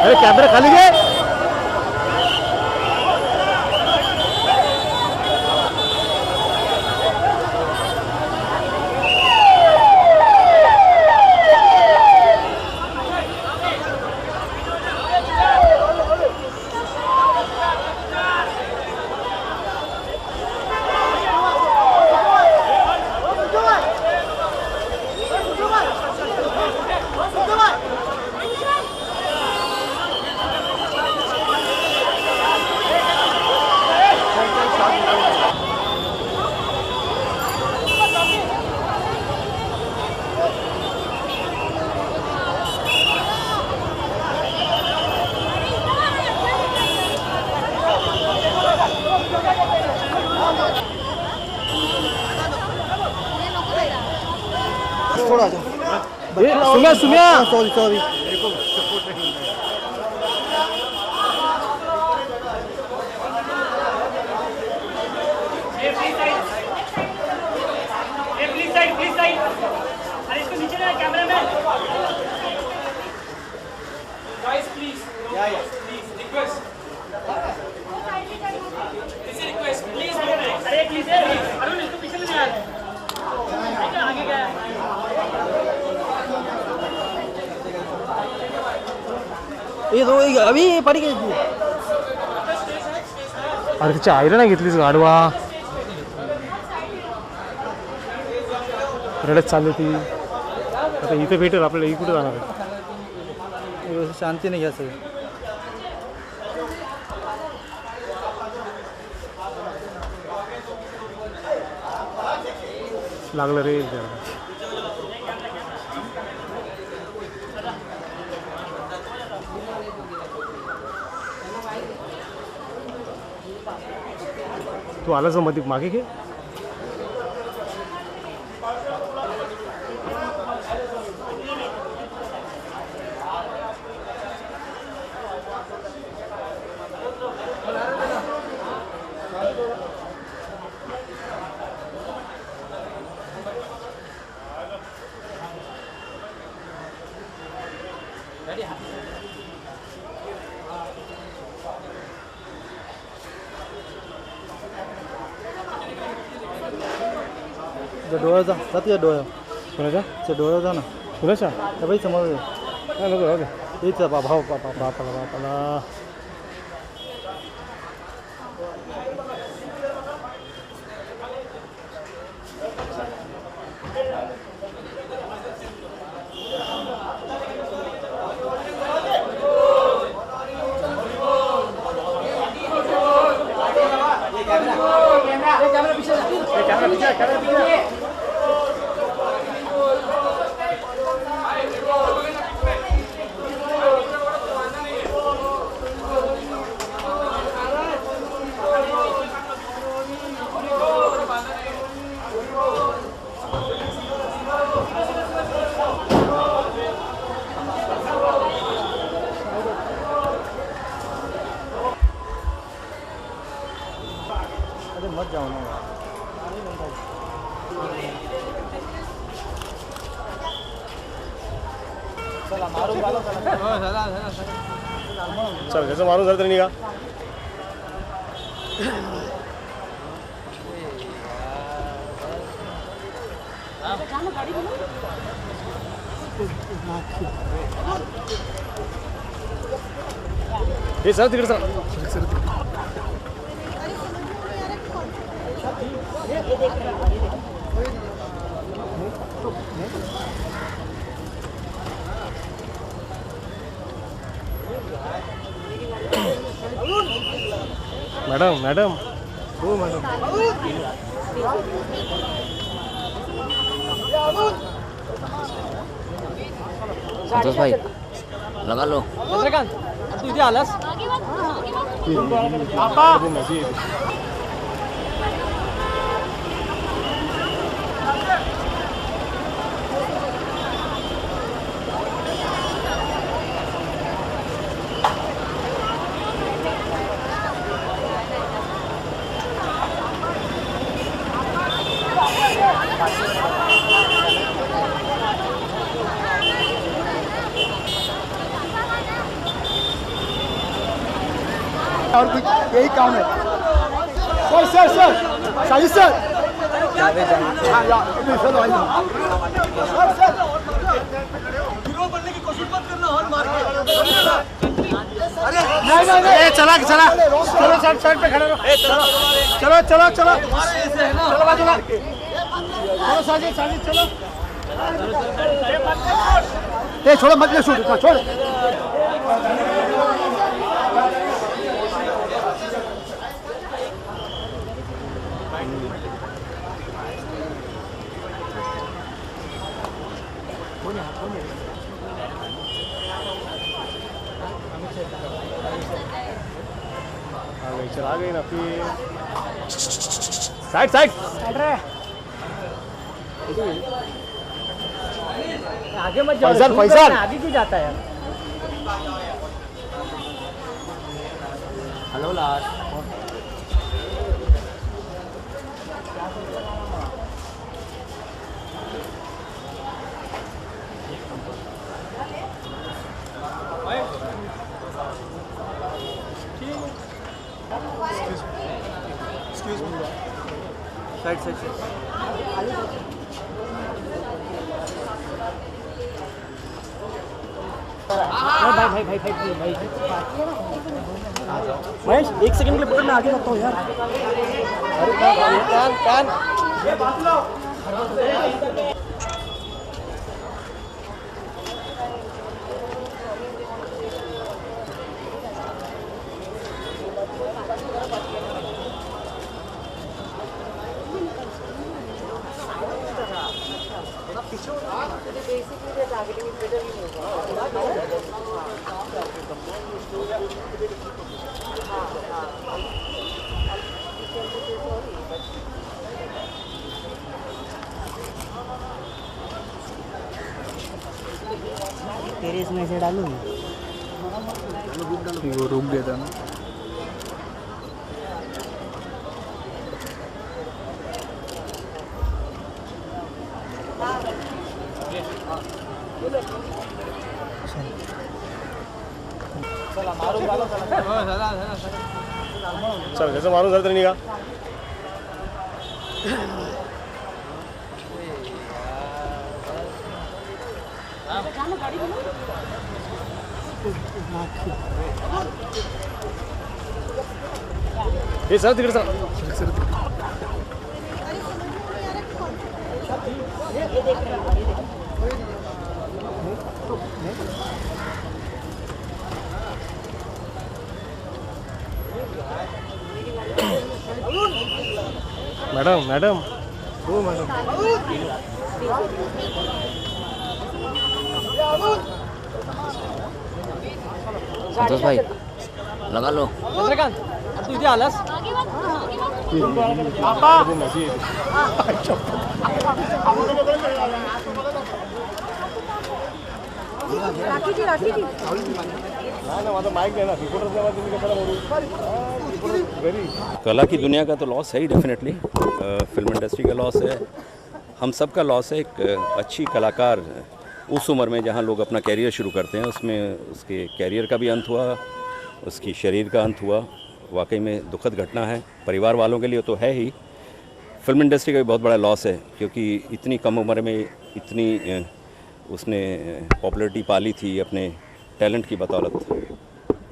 अरे कॅमेरा खाली घे. थोड़ा सुम्या सुम्या सॉरी सॉरी ये तो अभी पड़ी गई थी. अरे तिची आयरन नाही घेतलीस गाडवा. रडत चालली ती. आता इथे भेटेल आपल्याला. ही कुठे जाणार आहे. शांती नाही घ्या सगळं. लागलं रे. तू आलास मध्ये मागे घे. डोळ्या जा जाते डोळ्या. कोणाच्या डोळ्या जा ना. कुणाच्या बाई समोर काय नको राहू इथं भाऊ बापाला बापाला. अरे मत जाओ ना. चला मारून झालं. चल त्याचं मारून झालं तरी निघा. हे सर तिकडे सर. मॅडम मॅडम हो मॅडम. संतोष भाई लगा लो. चंद्रकांत तू इथे आलास. और कुछ यही काम है। सर साजिद सर हाँ यार सर हीरो बनने की कोशिश मत करना, हॉर्न मार के। नहीं चला चलो साइड पे खड़े रहो। चलो बाजू में चलो साजिद चलो। छोड़ो मत ले शूट छोड़। चला गई ना फिर साइड आगे मत जाओ, फैसल आगे क्यों जाता है यार। हेलो लास्ट साइड भाई महेश एक सेकंड के लिए पकड़ना, आगे रखता हूँ यार। तेरे इसमें से डालूँ वो रुक गया था ना। चल जैसे मारू जरूरत नहीं का। ये सर तिकडे सर मैडम ओ मैडम संतोष भाई लगा लो। चंद्रकांत तू इथे आलास कला की दुनिया का तो लॉस है ही डेफिनेटली, फिल्म इंडस्ट्री का लॉस है, हम सब का लॉस है। एक अच्छी कलाकार उस उम्र में जहाँ लोग अपना कैरियर शुरू करते हैं उसमें उसके कैरियर का भी अंत हुआ, उसकी शरीर का अंत हुआ। वाकई में दुखद घटना है, परिवार वालों के लिए तो है ही, फिल्म इंडस्ट्री का भी बहुत बड़ा लॉस है क्योंकि इतनी कम उम्र में इतनी उसने पॉपुलैरिटी पाली थी अपने टैलेंट की बदौलत,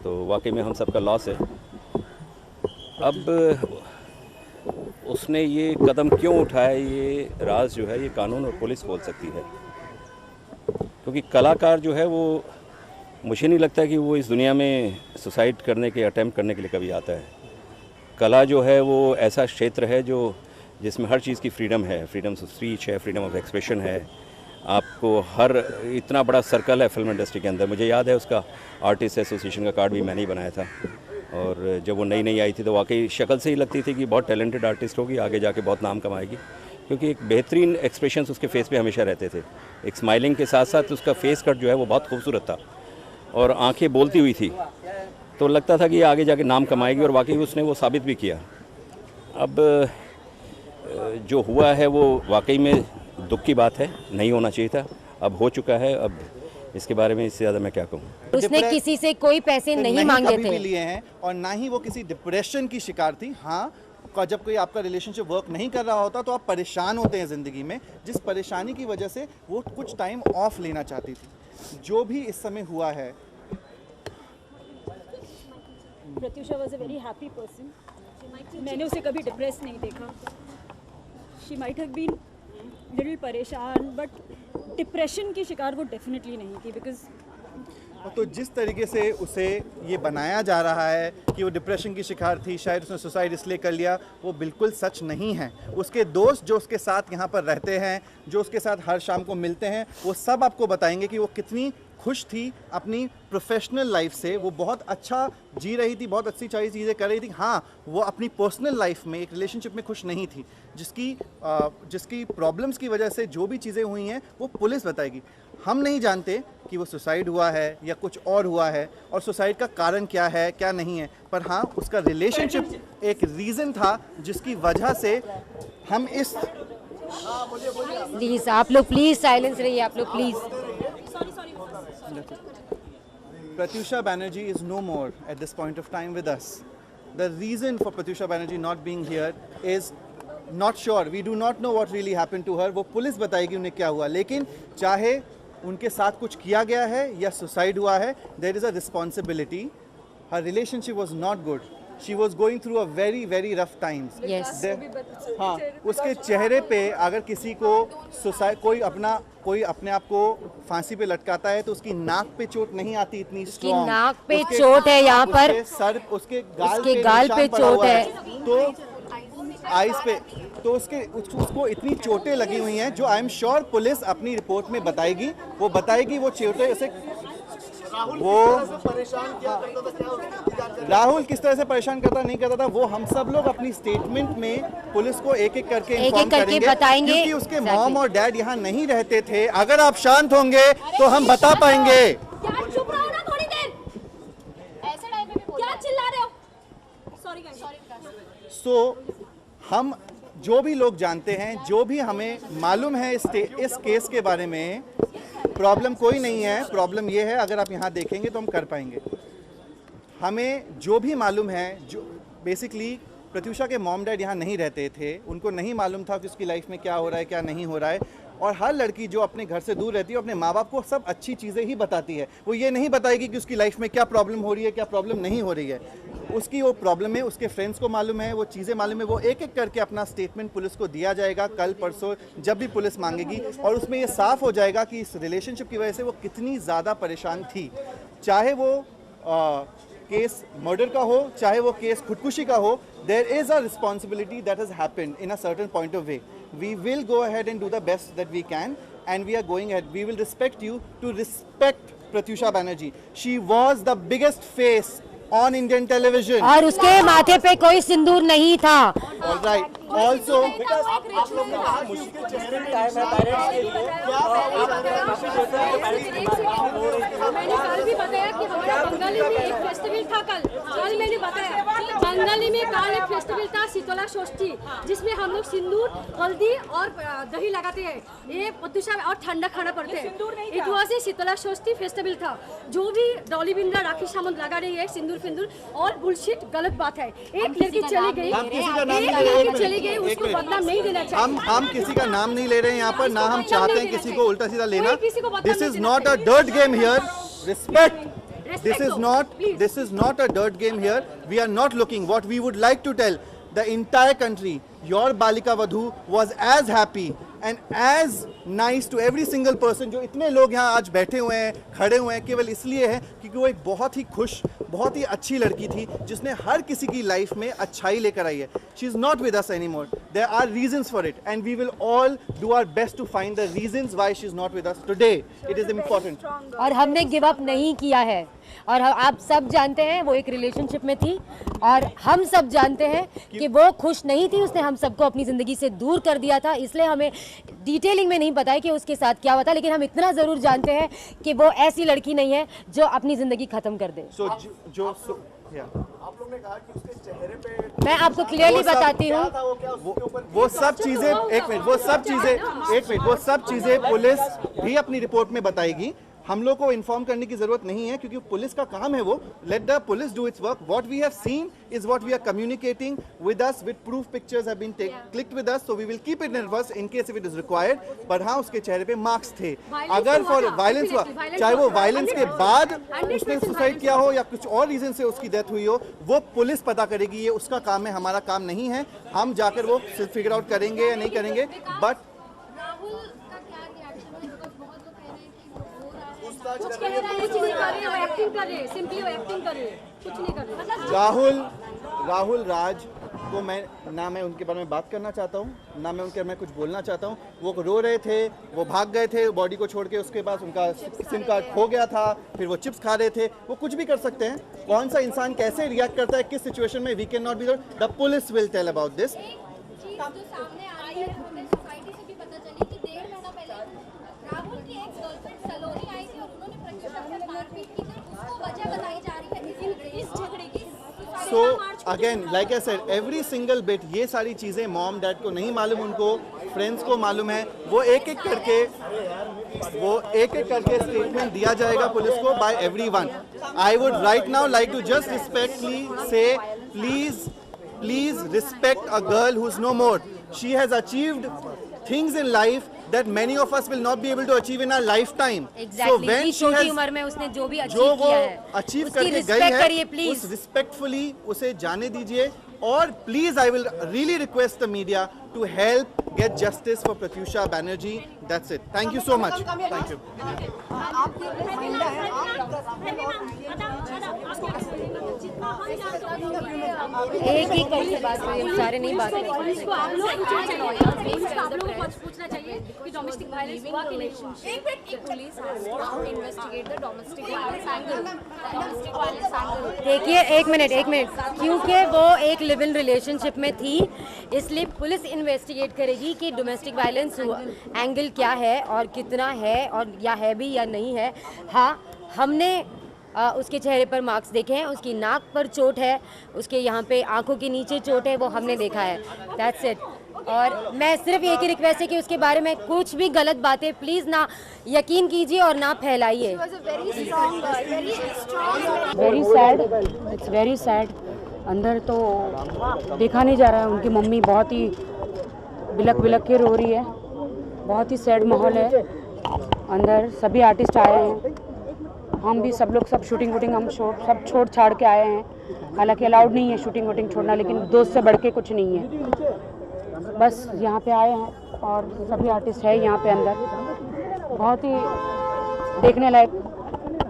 तो वाकई में हम सब का लॉस है। अब उसने ये कदम क्यों उठाया, ये राज जो है ये कानून और पुलिस खोल सकती है, क्योंकि कलाकार जो है वो मुझे नहीं लगता कि वो इस दुनिया में सुसाइड करने के अटेम्प्ट करने के लिए कभी आता है। कला जो है वो ऐसा क्षेत्र है जो जिसमें हर चीज़ की फ्रीडम है, फ्रीडम ऑफ स्पीच है, फ्रीडम ऑफ एक्सप्रेशन है। आपको हर इतना बड़ा सर्कल है फिल्म इंडस्ट्री के अंदर। मुझे याद है उसका आर्टिस्ट एसोसिएशन का कार्ड भी मैंने ही बनाया था, और जब वो नई आई थी तो वाकई शक्ल से ही लगती थी कि बहुत टैलेंटेड आर्टिस्ट होगी, आगे जाके बहुत नाम कमाएगी, क्योंकि एक बेहतरीन एक्सप्रेशंस उसके फेस पे हमेशा रहते थे। एक स्माइलिंग के साथ साथ उसका फेस कट जो है वो बहुत खूबसूरत था और आंखें बोलती हुई थी, तो लगता था कि आगे जाके नाम कमाएगी, और वाकई उसने वो साबित भी किया। अब जो हुआ है वो वाकई में दुख की बात है, नहीं होना चाहिए था, अब हो चुका है। अब इसके बारे में इससे ज़्यादा मैं क्या कहूँ। उसने किसी से कोई पैसे नहीं मांगे कभी भी थे। लिए हैं और ना ही वो किसी डिप्रेशन की शिकार थी। हाँ, जब कोई आपका रिलेशनशिप वर्क नहीं कर रहा होता तो आप परेशान होते हैं ज़िंदगी में, जिस परेशानी की वजह से वो कुछ टाइम ऑफ लेना चाहती थी। जो भी इस समय हुआ है, Pratyusha was a very happy person. मैंने उसे कभी डिप्रेस नहीं देखा। She might have been little परेशान, बट डिप्रेशन की शिकार वो डेफिनेटली नहीं थी। बिकॉज तो जिस तरीके से उसे ये बनाया जा रहा है कि वो डिप्रेशन की शिकार थी, शायद उसने सुसाइड इसलिए कर लिया, वो बिल्कुल सच नहीं है। उसके दोस्त जो उसके साथ यहाँ पर रहते हैं, जो उसके साथ हर शाम को मिलते हैं, वो सब आपको बताएंगे कि वो कितनी खुश थी अपनी प्रोफेशनल लाइफ से। वो बहुत अच्छा जी रही थी, बहुत अच्छी सारी चीज़ें कर रही थी। हाँ, वो अपनी पर्सनल लाइफ में एक रिलेशनशिप में खुश नहीं थी, जिसकी प्रॉब्लम्स की वजह से जो भी चीज़ें हुई हैं वो पुलिस बताएगी। हम नहीं जानते कि वो सुसाइड हुआ है या कुछ और हुआ है, और सुसाइड का कारण क्या है क्या नहीं है, पर हाँ, उसका रिलेशनशिप एक रीज़न था जिसकी वजह से हम इस प्लीज आप लोग प्लीज साइलेंस रहिए, आप लोग please. Pratyusha Banerjee is no more at this point of time with us. The reason for Pratyusha Banerjee not being here is not sure. We do not know what really happened to her. वो police बताएगी उन्हें क्या हुआ, लेकिन चाहे उनके साथ कुछ किया गया है या सुसाइड हुआ है, there is a responsibility. Her relationship was not good. She was going through a very very rough times. Yes. हाँ, उसके चेहरे पे अगर किसी को सुसाइड, कोई अपने आप को फांसी पे लटकाता है तो उसकी नाक पे चोट नहीं आती इतनी स्ट्रॉन्ग। नाक पे चोट है यहाँ पर, सर, उसके गाल गाल पे चोट है, तो आइस पे, तो उसको इतनी चोटें लगी हुई हैं जो आई एम श्योर पुलिस अपनी रिपोर्ट में बताएगी। वो चोटें उसे राहुल किस तरह से परेशान करता नहीं करता था, वो हम सब लोग अपनी स्टेटमेंट में पुलिस को एक एक करके इन्फॉर्म करेंगे, बताएंगे। क्योंकि उसके मॉम और डैड यहाँ नहीं रहते थे। अगर आप शांत होंगे तो हम बता पाएंगे। चुप रहो ना थोड़ी देर, ऐसे टाइम पे क्या चिल्ला रहे हो? Sorry guys. सो हम जो भी लोग जानते हैं, जो भी हमें मालूम है इस केस के बारे में, प्रॉब्लम कोई नहीं है। प्रॉब्लम ये है, अगर आप यहाँ देखेंगे तो हम कर पाएंगे। हमें जो भी मालूम है, जो बेसिकली प्रत्युषा के मॉम डैड यहाँ नहीं रहते थे, उनको नहीं मालूम था कि उसकी लाइफ में क्या हो रहा है क्या नहीं हो रहा है। और हर लड़की जो अपने घर से दूर रहती है, अपने माँ बाप को सब अच्छी चीज़ें ही बताती है। वो ये नहीं बताएगी कि उसकी लाइफ में क्या प्रॉब्लम हो रही है क्या प्रॉब्लम नहीं हो रही है। उसकी वो प्रॉब्लम है, उसके फ्रेंड्स को मालूम है, वो चीज़ें मालूम है। वो एक एक करके अपना स्टेटमेंट पुलिस को दिया जाएगा कल परसों, जब भी पुलिस मांगेगी, और उसमें ये साफ हो जाएगा कि इस रिलेशनशिप की वजह से वो कितनी ज़्यादा परेशान थी। चाहे वो केस मर्डर का हो, चाहे वो केस खुदकुशी का हो, there is a responsibility that has happened in a certain point of way. We will go ahead and do the best that we can, and we are going ahead. We will respect you to respect Pratyusha Banerjee. She was the biggest face on Indian television. और उसके माथे पे कोई सिंदूर नहीं था। All right. Also, मैंने कल भी बताया कि हमारा बंगाली में एक फेस्टिवल था। कल मैंने बताया बंगाली में कल एक फेस्टिवल था, शीतला षष्ठी, जिसमें हम लोग सिंदूर, हल्दी और दही लगाते हैं, ये प्रत्युषा और ठंडा खाना पड़ते हैं। It was a Shitala Shashthi festival था। जो भी डॉली बिंद्रा, राखी सावंत लगा रही है सिंदूर फिंदूर, और बुलशिट गलत बात है। एक लड़की चली गई, उसको बदनाम नहीं देना चाहिए। हम किसी का नाम नहीं ले रहे हैं यहाँ पर, ना हम चाहते हैं किसी को उल्टा सीधा लेना। This is not a dirt game here. Respect. This is not a dirt game here. We are not looking. What we would like to tell the entire country, your Balika Vadhu was as happy and as nice to every single person. जो इतने लोग यहाँ आज बैठे हुए हैं, खड़े हुए हैं, केवल इसलिए है क्योंकि वो एक बहुत ही खुश, बहुत ही अच्छी लड़की थी जिसने हर किसी की लाइफ में अच्छाई लेकर आई है। She is not with us anymore. There are reasons for it, and we will all do our best to find the reasons why she is not with us today. It is important. और हमने give up नहीं किया है, और आप सब जानते हैं वो एक रिलेशनशिप में थी, और हम सब जानते हैं कि वो खुश नहीं थी। उसने हम सबको अपनी ज़िंदगी से दूर कर दिया था, इसलिए हमें डिटेलिंग में नहीं पता है कि उसके साथ क्या हुआ था, लेकिन हम इतना ज़रूर जानते हैं कि वो ऐसी लड़की नहीं है जो अपनी ज़िंदगी ख़त्म कर दे। आप लोग ने कहा कि उसके चेहरे पे, मैं आपको क्लियरली बताती हूँ, वो सब चीज़ें, एक मिनट, वो सब चीज़ें पुलिस भी अपनी रिपोर्ट में बताएगी। हम लोग को इन्फॉर्म करने की जरूरत नहीं है, क्योंकि पुलिस का काम है वो. Let the police do its work. What we have seen is what we are communicating with us, with proof pictures have been clicked with us, so we will keep it in reverse in case if it is required. पर हाँ, उसके चेहरे पे marks थे. अगर for violence हुआ, चाहे वो वायलेंस के बाद उसने सुसाइड किया हो या कुछ और रीजन से उसकी डेथ हुई हो, वो पुलिस पता करेगी. ये उसका काम है, हमारा काम नहीं है. हम जाकर वो फिगर आउट करेंगे या नहीं करेंगे. बट राहुल का क्या रिएक्शन है? बिकॉज़ बहुत लोग कह रहे हैं कि वो रो रहा है, कुछ कह रहे हैं, कुछ नहीं कर रहे हैं, वो एक्टिंग कर रहे हैं, सिंपली वो एक्टिंग कर रहे हैं, कुछ नहीं कर रहे. राहुल राज को मैं उनके बारे में बात करना चाहता हूँ, ना मैं उनके बारे में कुछ बोलना चाहता हूँ. वो रो रहे थे, वो भाग गए थे बॉडी को छोड़ के. उसके पास उनका सिम कार्ड खो गया था, फिर वो चिप्स खा रहे थे. वो कुछ भी कर सकते हैं. कौन सा इंसान कैसे रिएक्ट करता है किस सिचुएशन में, we can not be. The police will tell about this. चीज जो सामने आ रही है, हमें सोसाइटी से भी पता चली कि 1.5 महीना पहले राहुल की एक्स गर्लफ्रेंड सलोनी आई थी और उन्होंने प्रत्युषा से मारपीट की थी. उसको वजह बताई जा रही है इस झगड़े की. So again like I said, every single bit, ये सारी चीज़ें मॉम डैड को नहीं मालूम, उनको फ्रेंड्स को मालूम है. वो एक एक करके स्टेटमेंट दिया जाएगा पुलिस को bye everyone. I would right now like to just respectfully say, please respect a girl who's no more. She has achieved things in life that many of us will not be able to achieve in our lifetime. Exactly. So when she has, उम्र में उसने जो भी जो achieve वो किया है, achieve उसकी करके गई रिस्पेक्ट करिए है, प्लीज. उस रिस्पेक्टफुली उसे जाने दीजिए. और please I will really request the media to help get justice for Pratyusha Banerjee. That's it. Thank you so much. Thank you. एक ही करके बात करिए, हम सारे नहीं बात करेंगे. पुलिस को आप लोग पूछना चाहिए कि डोमेस्टिक वायलेंस हुआ कि नहीं. देखिए एक मिनट, क्योंकि वो एक लिव इन रिलेशनशिप में थी, इसलिए पुलिस इन्वेस्टिगेट करेगी कि डोमेस्टिक वायलेंस एंगल क्या है और कितना है और या है भी या नहीं है. हाँ, हमने उसके चेहरे पर मार्क्स देखे हैं, उसकी नाक पर चोट है, उसके यहाँ पे आंखों के नीचे चोट है, वो हमने देखा है. That's it. और मैं सिर्फ एक ही रिक्वेस्ट है कि उसके बारे में कुछ भी गलत बातें प्लीज़ ना यकीन कीजिए और ना फैलाइए. Very sad, it's very sad. अंदर तो देखा नहीं जा रहा है. उनकी मम्मी बहुत ही बिलक के रो रही है. बहुत ही सैड माहौल है. अंदर सभी आर्टिस्ट आए हैं, हम भी सब लोग, सब शूटिंग वूटिंग हम सब छोड़ छाड़ के आए हैं. हालांकि अलाउड नहीं है शूटिंग वूटिंग छोड़ना, लेकिन दोस्त से बढ़ के कुछ नहीं है. बस यहाँ पे आए हैं और सभी आर्टिस्ट है यहाँ पे अंदर. बहुत ही देखने लायक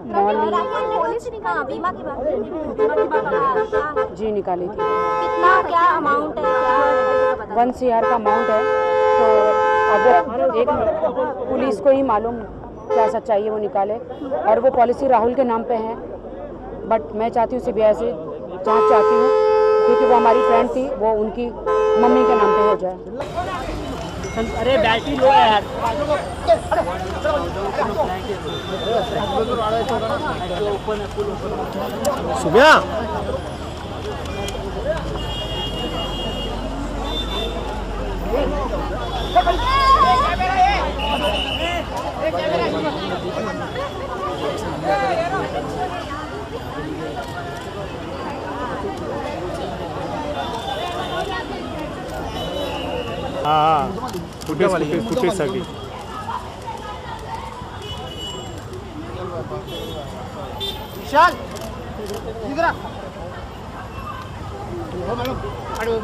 माहौल नहीं है. जी निकाली थी. कितना क्या अमाउंट है? 1 CR का अमाउंट है. तो अगर एक पुलिस को ही मालूम क्या सच्चाई है वो निकाले. और वो पॉलिसी राहुल के नाम पे है, बट मैं चाहती हूँ CBI से जांच चाहती हूँ, क्योंकि वो हमारी फ्रेंड थी, वो उनकी मम्मी के नाम पे हो जाए. अरे बैटरी लो है यार. सुबह हाँ, फुटेजसाठी. विशाल इधर अरे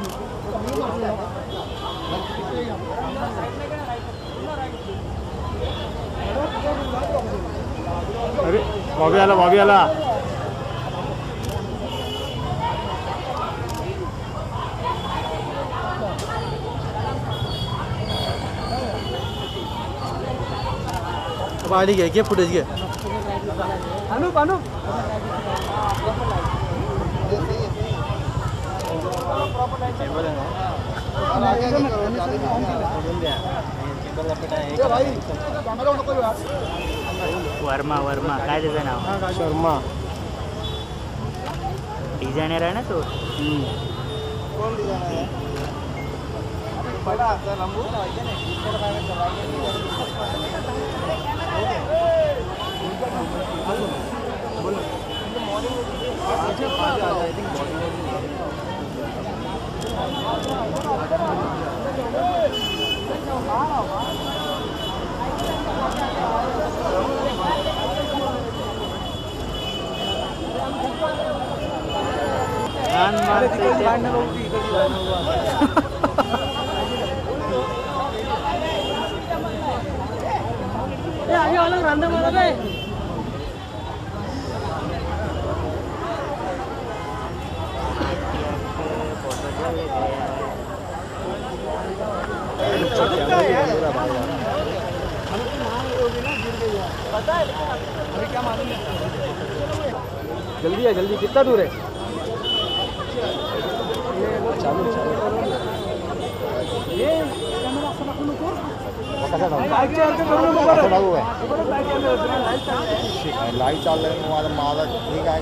बॉबी आला. बाड़ी गए क्या फुटेज गए. अनुप वर्मा काय त्याचं नाव? शर्मा. डिझायनर आहे ना तो. कौन डिजाइनर है? बड़ा सा लंबू जल्दी है, जल्दी। कितना दूर है? लाइट चाल रहे तुम्हारा मारा ठीक है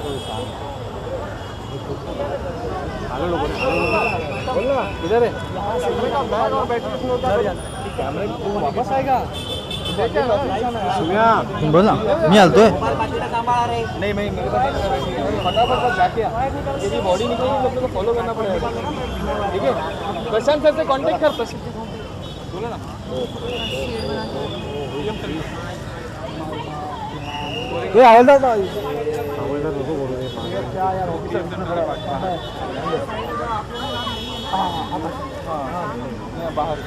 कोई इधर है कैमरे वापस आएगा। बोल ना मी आलतोय नहीं मैं फटाफट बस जाके यदि बॉडी निकलेगी लोग को फॉलो करना पड़ेगा। ठीक है, प्रशांत सर से कांटेक्ट कर। बोलो ना ये हवलदार था। हवलदार नको बोलू रे क्या यार ऑफिसर बाहर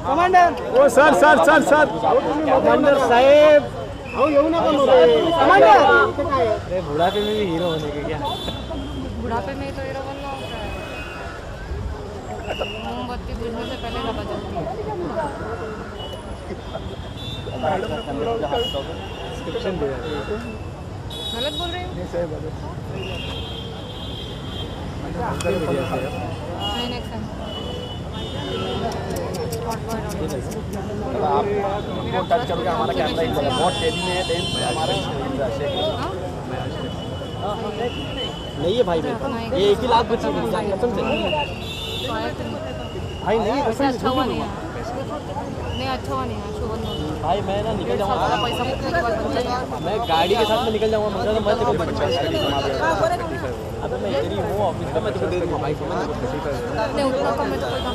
commander. Oh sir sir sir sir commander साहेब आओ येऊ नका कमांडर। अरे बुढ़ापे में भी हीरो होने के क्या? बुढ़ापे में तो हीरो बनना होता है। मोमबत्ती बुझने से पहले दबा जाती है। डिस्क्रिप्शन दे गलत बोल रही हूँ? नहीं सही बात है। नहीं नेक्स्ट टाइम। आपको टच करोगे हमारा कैमरा एक बहुत टेडी में है लेंस हमारा नहीं है भाई। ये एक ही लाख बची है कसम से भाई। नहीं वैसे अच्छा हुआ नहीं है। नहीं अच्छा हुआ नहीं है शुभन भाई। मैं ना निकल जाऊंगा, पैसा मुकने के बाद बन जाएगा। मैं गाड़ी के साथ में निकल जाऊंगा। मैं तेरे को बच्चा अब मैं तेरी हूँ ऑफिस में, मैं तुझे दे दूंगा भाई। समझ नहीं उतना कम में तो कोई काम